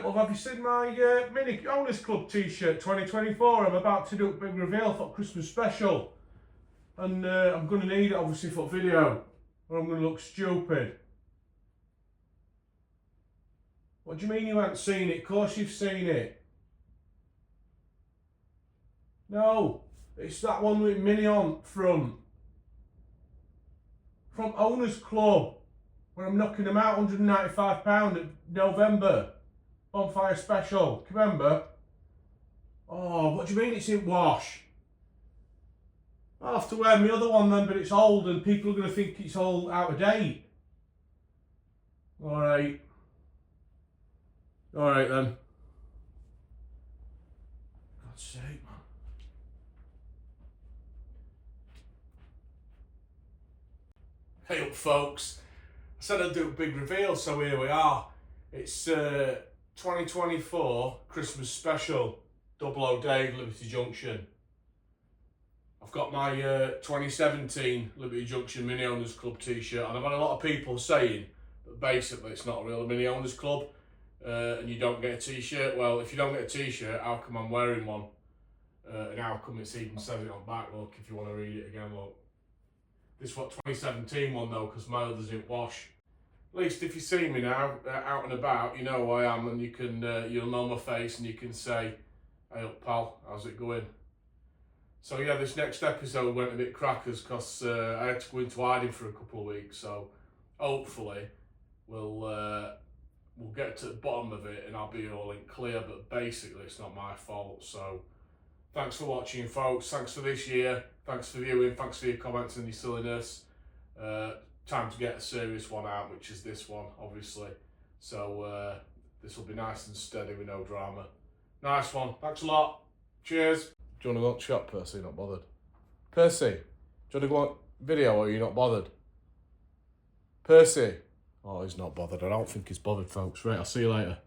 Right, love, have you seen my Mini Owners Club t-shirt 2024? I'm about to do a big reveal for Christmas special. And I'm going to need it, obviously, for video. Or I'm going to look stupid. What do you mean you haven't seen it? Of course you've seen it. No, it's that one with Mini on front. From Owners Club. Where I'm knocking them out £195 at November. Bonfire special. Can you remember? Oh, what do you mean it's in wash? I'll have to wear my other one then, but it's old and people are going to think it's all out of date. Alright. Alright then. God's sake, man. Hey up, folks. I said I'd do a big reveal, so here we are. It's 2024 Christmas special. 00 Dave, Liberty Junction. I've got my 2017 Liberty Junction Mini Owners Club t-shirt, and I've had a lot of people saying that basically it's not a real Mini Owners Club and you don't get a t-shirt. Well, if you don't get a t-shirt, how come I'm wearing one? And how come it's even says it on back? Look, if you want to read it again, look. This is what 2017 one though, because my others didn't wash. At least if you see me now, out and about, you know who I am, and you can, you'll know my face and you can say, "Hey up pal, how's it going?" So yeah, this next episode went a bit crackers because I had to go into hiding for a couple of weeks. So hopefully we'll get to the bottom of it and I'll be all in clear. But basically, it's not my fault. So thanks for watching, folks. Thanks for this year. Thanks for viewing. Thanks for your comments and your silliness. Time to get a serious one out, which is this one, obviously. So this will be nice and steady with no drama. Nice one. Thanks a lot. Cheers. Do you want to go on shop, Percy? You're not bothered. Percy, do you want to go on video or are you not bothered? Percy. Oh, he's not bothered. I don't think he's bothered, folks. Right, I'll see you later.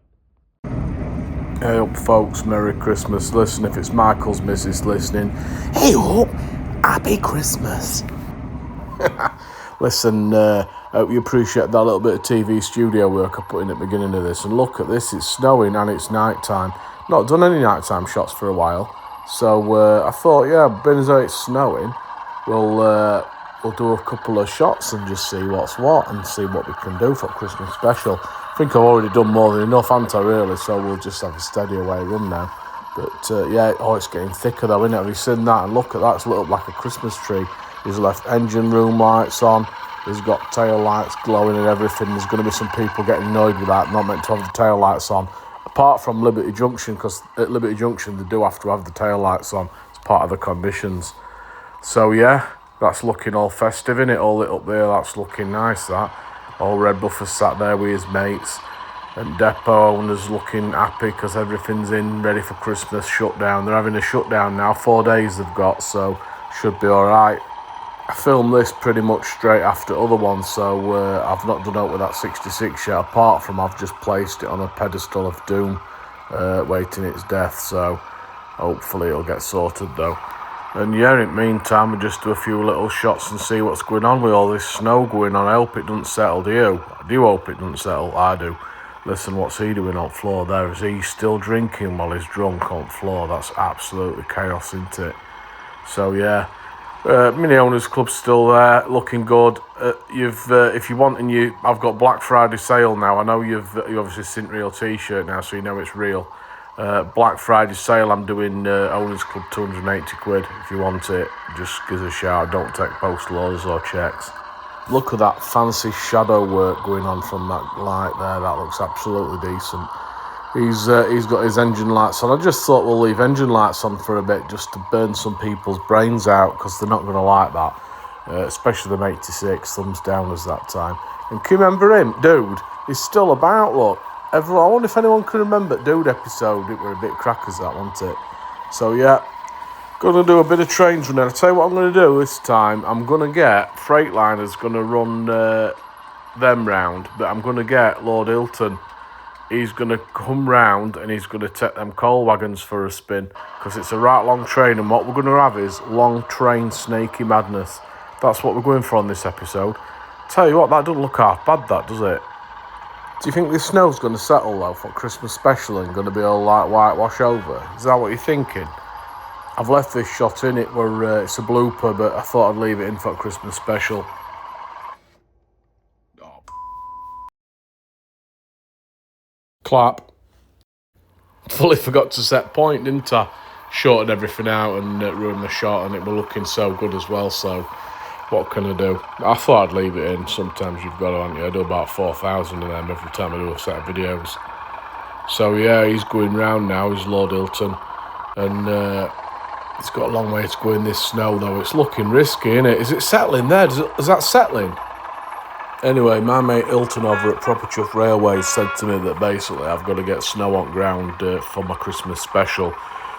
Hey up, folks. Merry Christmas. Listen, if it's Michael's missus listening, hey up, happy Christmas. Listen, I hope you appreciate that little bit of TV studio work I put in at the beginning of this. And look at this, it's snowing and it's night time. Not done any nighttime shots for a while. So I thought, yeah, being as though it's snowing, we'll do a couple of shots and just see what's what and see what we can do for Christmas special. I think I've already done more than enough, haven't I, really? So we'll just have a steady away run now. But yeah, oh, it's getting thicker though, isn't it? Have you seen that? And look at that, it's lit up like a Christmas tree. He's left engine room lights on. He's got tail lights glowing and everything. There's going to be some people getting annoyed with that, not meant to have the tail lights on. Apart from Liberty Junction, because at Liberty Junction they do have to have the tail lights on. It's part of the conditions. So yeah, that's looking all festive, innit? All lit up there, that's looking nice, that. All Red Buffer sat there with his mates. And depot owners looking happy because everything's in, ready for Christmas shutdown. They're having a shutdown now, 4 days they've got, so should be alright. I filmed this pretty much straight after other ones, so I've not done out with that 66 yet, apart from I've just placed it on a pedestal of doom, waiting its death, so hopefully it'll get sorted though. And yeah, in the meantime, we just do a few little shots and see what's going on with all this snow going on. I hope it doesn't settle, do you? I do hope it doesn't settle, I do. Listen, what's he doing on the floor there? Is he still drinking while he's drunk on the floor? That's absolutely chaos, isn't it? So yeah. Mini Owners Club's still there, looking good. If you want, I've got Black Friday sale now. I know you obviously seen real t-shirt now, so you know it's real. Black Friday sale, I'm doing Owners Club £280. If you want it, just give us a shout. Don't take postal orders or checks. Look at that fancy shadow work going on from that light there. That looks absolutely decent. He's got his engine lights on. I just thought we'll leave engine lights on for a bit just to burn some people's brains out because they're not going to like that. Especially them 86 thumbs downers that time. And can you remember him? Dude, he's still about, look. I wonder if anyone can remember Dude episode. It were a bit crackers, that, wasn't it? So yeah, going to do a bit of trains running. I'll tell you what I'm going to do this time. I'm going to get Freightliner's going to run them round, but I'm going to get Lord Hilton. He's going to come round and he's going to take them coal wagons for a spin because it's a right long train, and what we're going to have is long train snaky madness. That's what we're going for on this episode. Tell you what, that doesn't look half bad, that, does it? Do you think this snow's going to settle though for Christmas special and going to be all like whitewash over? Is that what you're thinking? I've left this shot in it where it's a blooper, but I thought I'd leave it in for Christmas special. Oh. Clap. Fully forgot to set point, didn't I? Shorted everything out and ruined the shot, and it were looking so good as well, so what can I do? I thought I'd leave it in. Sometimes you've got to, haven't you? I do about 4,000 of them every time I do a set of videos. So yeah, he's going round now, he's Lord Hilton, and it's got a long way to go in this snow though. It's looking risky, isn't it? Is it settling there? Is that settling? Anyway, my mate Hilton over at Proper Chuff Railways said to me that basically I've got to get snow on ground for my Christmas special.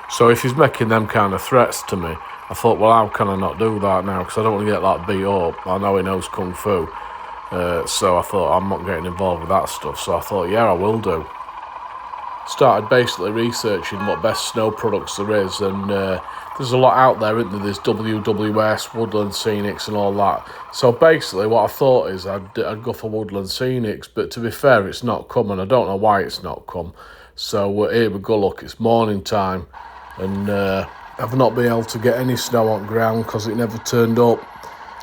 So if he's making them kind of threats to me, I thought, well, how can I not do that now? Because I don't want to get that beat up. I know he knows Kung Fu. So I thought, I'm not getting involved with that stuff. So I thought, yeah, I will do. Started basically researching what best snow products there is, and there's a lot out there, isn't there? There's WWS, Woodland Scenics and all that. So basically what I thought is I'd go for Woodland Scenics, but to be fair, it's not come, and I don't know why it's not come. So here we go, look, it's morning time, and I've not been able to get any snow on ground because it never turned up.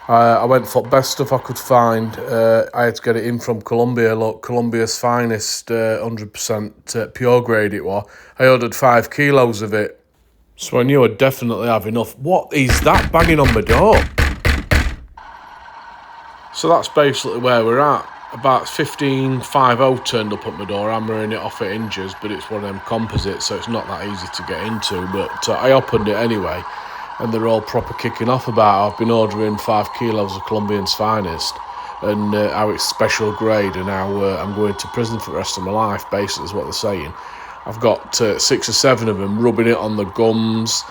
I went for best stuff I could find. I had to get it in from Colombia. Look, Colombia's finest, 100% pure grade it was. I ordered 5 kilos of it. So I knew I'd definitely have enough. What is that banging on my door? So that's basically where we're at. About 15.50 turned up at my door, hammering it off at hinges, but it's one of them composites, so it's not that easy to get into. But I opened it anyway, and they're all proper kicking off about I've been ordering 5 kilos of Colombian's finest, and how it's special grade, and how I'm going to prison for the rest of my life, basically is what they're saying. I've got 6 or 7 of them rubbing it on the gums,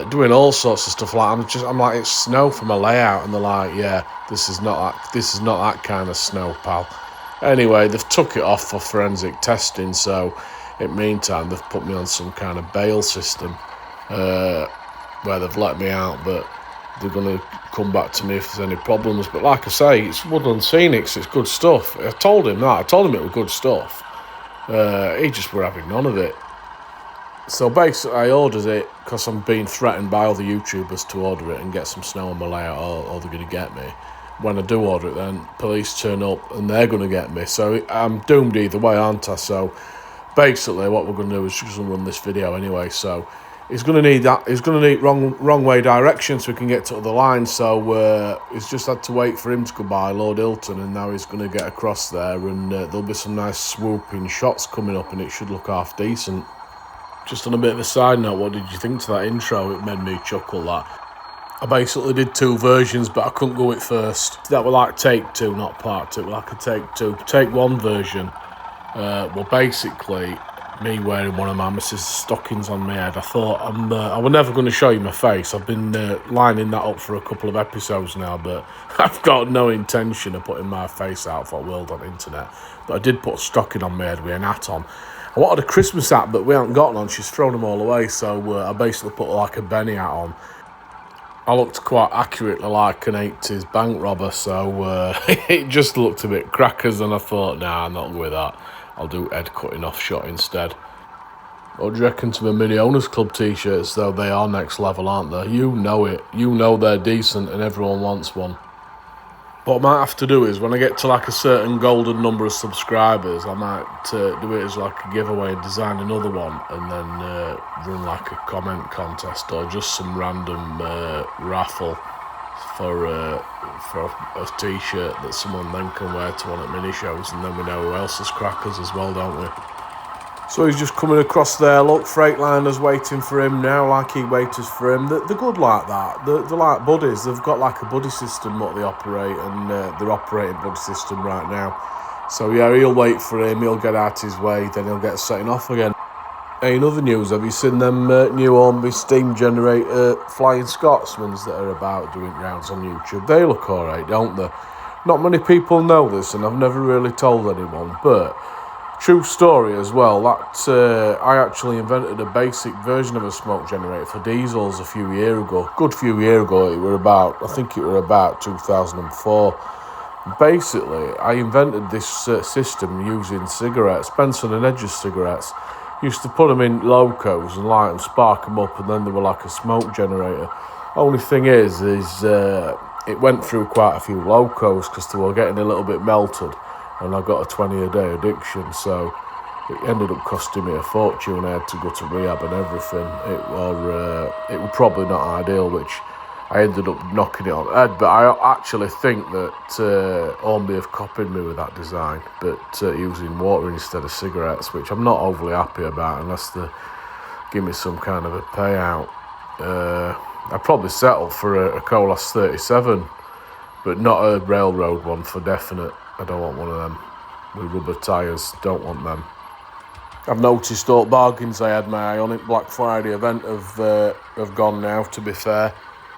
doing all sorts of stuff. Like I'm like, it's snow for my layout, and they're like, yeah, this is not that kind of snow, pal. Anyway, they've took it off for forensic testing, so in the meantime they've put me on some kind of bail system where they've let me out, but they're going to come back to me if there's any problems. But like I say, it's Woodland Scenics, it's good stuff. I told him it was good stuff. He just were having none of it. So basically I ordered it because I'm being threatened by other YouTubers to order it and get some snow on my layout, or they're going to get me. When I do order it, then police turn up and they're going to get me. So I'm doomed either way, aren't I? So basically what we're going to do is just run this video anyway. So he's going to need that. He's going to need wrong way direction so we can get to the line. So he's just had to wait for him to go by, Lord Hilton, and now he's going to get across there, and there'll be some nice swooping shots coming up, and it should look half decent. Just on a bit of a side note, what did you think to that intro? It made me chuckle, that. I basically did 2 versions, but I couldn't go with first. That were like take 2, not part 2. Like a take 2. Take 1 version. Well, basically, me wearing one of my missus' stockings on my head. I thought I was never going to show you my face. I've been lining that up for a couple of episodes now, but I've got no intention of putting my face out for the world on the internet. But I did put a stocking on my head with an hat on. I wanted a Christmas hat, but we haven't got none. She's thrown them all away, so I basically put like a Benny hat on. I looked quite accurately like an 80s bank robber, so it just looked a bit crackers, and I thought, nah, I'm not going with that. I'll do head cutting off shot instead. What do you reckon to my Mini Owners Club t-shirts, though? They are next level, aren't they? You know it. You know they're decent and everyone wants one. What I might have to do is, when I get to like a certain golden number of subscribers, I might do it as like a giveaway and design another one, and then run like a comment contest or just some random raffle for a t-shirt that someone then can wear to one at mini shows, and then we know who else is crackers as well, don't we? So he's just coming across there. Look, Freightliner's waiting for him now, like he waiters for him. They're good like that. They're like buddies. They've got like a buddy system what they operate, and they're operating buddy system right now. So yeah, he'll wait for him. He'll get out his way, then he'll get setting off again. Hey, in other news, have you seen them new Hornby steam generator Flying Scotsmans that are about doing rounds on YouTube? They look alright, don't they? Not many people know this, and I've never really told anyone, but true story as well, that I actually invented a basic version of a smoke generator for diesels a few years ago. Good few years ago, I think it were about 2004. Basically, I invented this system using cigarettes, Benson and Hedges cigarettes. Used to put them in locos and light them, spark them up, and then they were like a smoke generator. Only thing is it went through quite a few locos because they were getting a little bit melted, and I got a 20-a-day addiction, so it ended up costing me a fortune. I had to go to rehab and everything. It was probably not ideal, which I ended up knocking it on the head. But I actually think that Hornby have copied me with that design, but using water instead of cigarettes, which I'm not overly happy about unless they give me some kind of a payout. I'd probably settle for a Colas 37, but not a railroad one for definite. I don't want one of them with rubber tyres, don't want them. I've noticed all bargains I had my eye on it. Black Friday event have gone now, to be fair.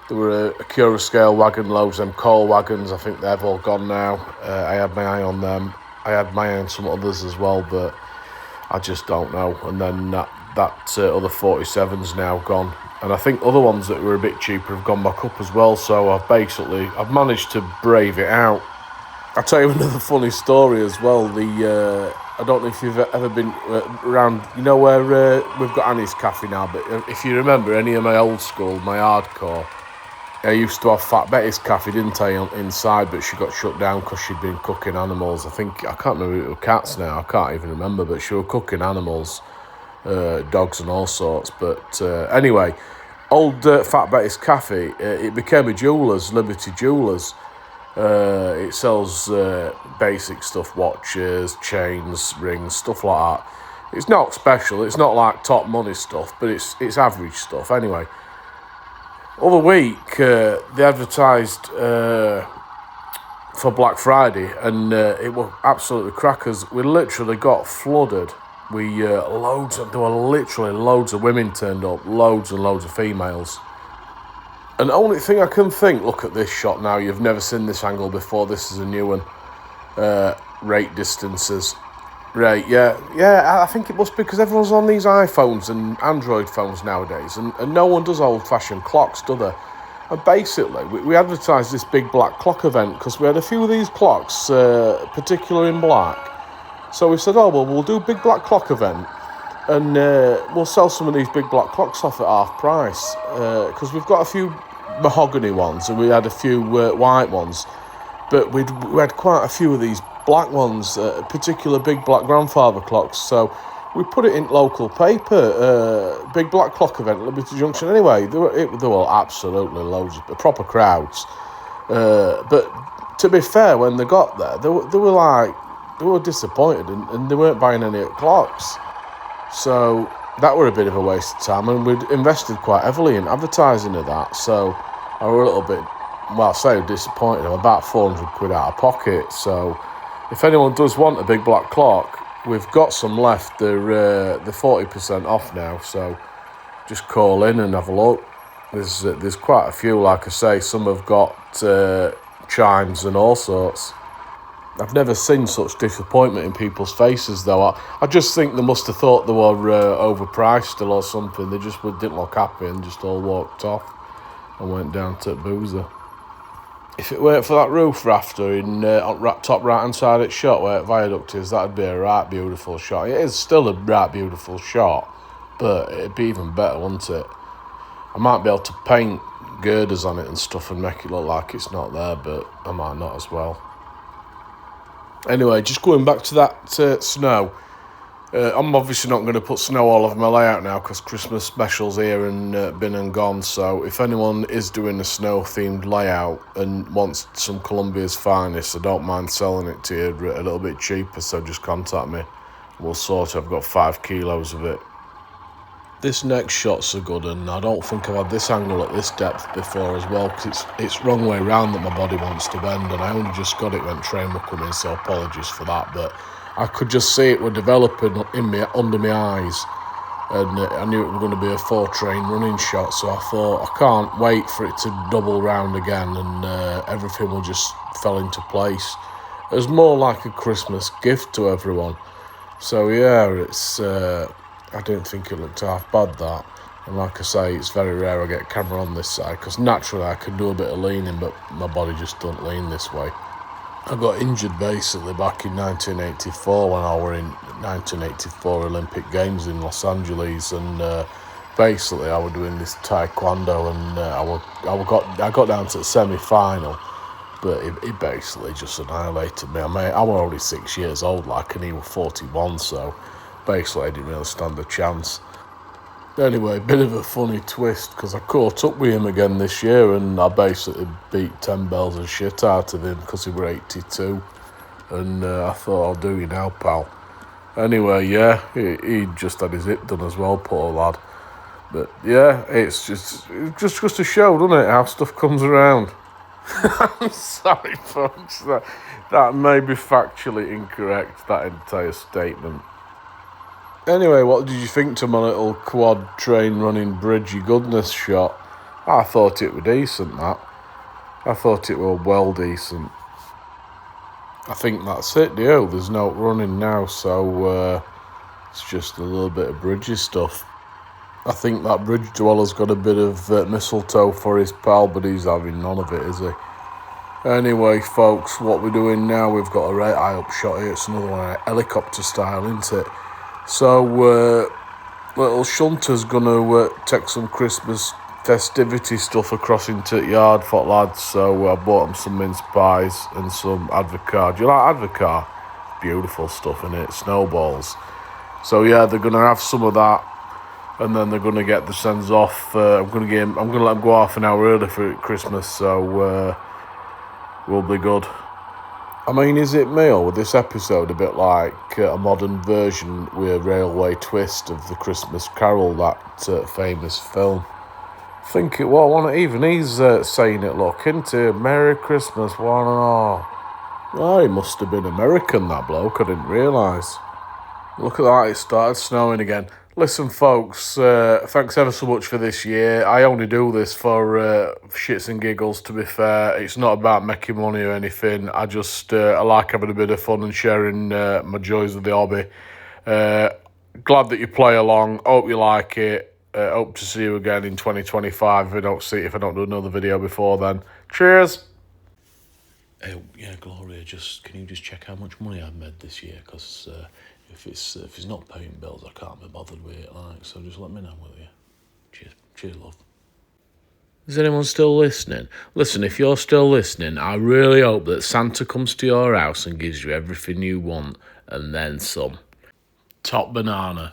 There were a Cura scale wagon, loads of them coal wagons. I think they've all gone now. I had my eye on them. I had my eye on some others as well, but I just don't know. And then that other 47's now gone. And I think other ones that were a bit cheaper have gone back up as well. So I've managed to brave it out. I'll tell you another funny story as well. I don't know if you've ever been around, you know where we've got Annie's Cafe now, but if you remember any of my old school, my hardcore, I used to have Fat Betty's Cafe, didn't I, inside, but she got shut down because she'd been cooking animals. I can't remember if it was cats now, I can't even remember, but she was cooking animals, dogs and all sorts. But anyway, old Fat Betty's Cafe, it became a jeweller's, Liberty Jewellers. It sells basic stuff, watches, chains, rings, stuff like that. It's not special, it's not like top money stuff, but it's average stuff. Anyway, other week they advertised for Black Friday, and it was absolutely crackers. We literally got flooded. There were literally loads of women turned up, loads and loads of females. And the only thing I can think, look at this shot now, you've never seen this angle before, this is a new one. Rate distances. Right, yeah, I think it must be because everyone's on these iPhones and Android phones nowadays, and no one does old-fashioned clocks, do they? And basically, we advertised this big black clock event because we had a few of these clocks, particularly in black. So we said, we'll do a big black clock event, and we'll sell some of these big black clocks off at half price, because we've got a few mahogany ones and we had a few white ones, but we had quite a few of these black ones, particular big black grandfather clocks. So we put it in local paper, big black clock event at Liberty Junction. Anyway, there were absolutely loads of proper crowds, but to be fair, when they got there, they were disappointed and they weren't buying any clocks. So that were a bit of a waste of time, and we'd invested quite heavily in advertising of that. So I were a little bit, disappointed. I'm about 400 quid out of pocket. So if anyone does want a big black clock, we've got some left. They're 40% off now. So just call in and have a look. There's quite a few, like I say. Some have got chimes and all sorts. I've never seen such disappointment in people's faces, though. I just think they must have thought they were overpriced still or something. They just didn't look happy and just all walked off and went down to Boozer. If it weren't for that roof rafter in top right-hand side of the shot where the viaduct is, that'd be a right beautiful shot. It is still a right beautiful shot, but it'd be even better, wouldn't it? I might be able to paint girders on it and stuff and make it look like it's not there, but I might not as well. Anyway, just going back to that snow, I'm obviously not going to put snow all over my layout now because Christmas special's here and been and gone. So if anyone is doing a snow-themed layout and wants some Colombia's finest, I don't mind selling it to you a little bit cheaper, so just contact me. We'll sort it. I've got 5 kilos of it. This next shot's a good one. I don't think I've had this angle at this depth before as well, because it's wrong way round that my body wants to bend, and I only just got it when train were coming, so apologies for that. But I could just see it were developing under my eyes, and I knew it was going to be a 4-train running shot, so I thought I can't wait for it to double round again, and everything will just fell into place. It was more like a Christmas gift to everyone. So yeah, it's I didn't think it looked half bad, that. And like I say, it's very rare I get camera on this side, because naturally I can do a bit of leaning, but my body just don't lean this way. I got injured basically back in 1984 when I were in 1984 Olympic Games in Los Angeles, and basically I was doing this taekwondo, and I got down to the semi-final, but he basically just annihilated me. I mean, I was only 6 years old, like, and he was 41, so basically I didn't really stand a chance. Anyway, bit of a funny twist, because I caught up with him again this year, and I basically beat 10 bells of shit out of him because he were 82, and I thought, I'll do you now, pal. Anyway, yeah, he just had his hip done as well, poor lad. But yeah, it's just a show, doesn't it, how stuff comes around. I'm sorry, folks, that may be factually incorrect, that entire statement. Anyway, what did you think to my little quad train running bridgey goodness shot? I thought it were decent, that. I thought it were well decent. I think that's it, deal. There's no running now, so it's just a little bit of bridgey stuff. I think that bridge dweller's got a bit of mistletoe for his pal, but he's having none of it, is he? Anyway, folks, what we're doing now, we've got a right eye up shot here. It's another one, helicopter style, isn't it? So, little Shunter's gonna take some Christmas festivity stuff across into the yard for lads. So I bought them some mince pies and some advocaat. Do you like advocaat? Beautiful stuff in it, snowballs. So yeah, they're gonna have some of that, and then they're gonna get the sends off. I'm gonna let them go half an hour early for Christmas, so we'll be good. I mean, is it me, or with this episode a bit like a modern version with a railway twist of the Christmas Carol, that famous film? I think it was, wasn't it? Even he's saying it, look, into Merry Christmas, one and all. Oh, he must have been American, that bloke, I didn't realise. Look at that, it started snowing again. Listen, folks, thanks ever so much for this year. I only do this for shits and giggles, to be fair. It's not about making money or anything. I just I like having a bit of fun and sharing my joys of the hobby. Glad that you play along. Hope you like it. Hope to see you again in 2025 if I don't do another video before then. Cheers! Yeah, Gloria, can you just check how much money I've made this year? Because if it's not paying bills, I can't be bothered with it. So just let me know, will you? Cheers, love. Is anyone still listening? Listen, if you're still listening, I really hope that Santa comes to your house and gives you everything you want, and then some. Top banana.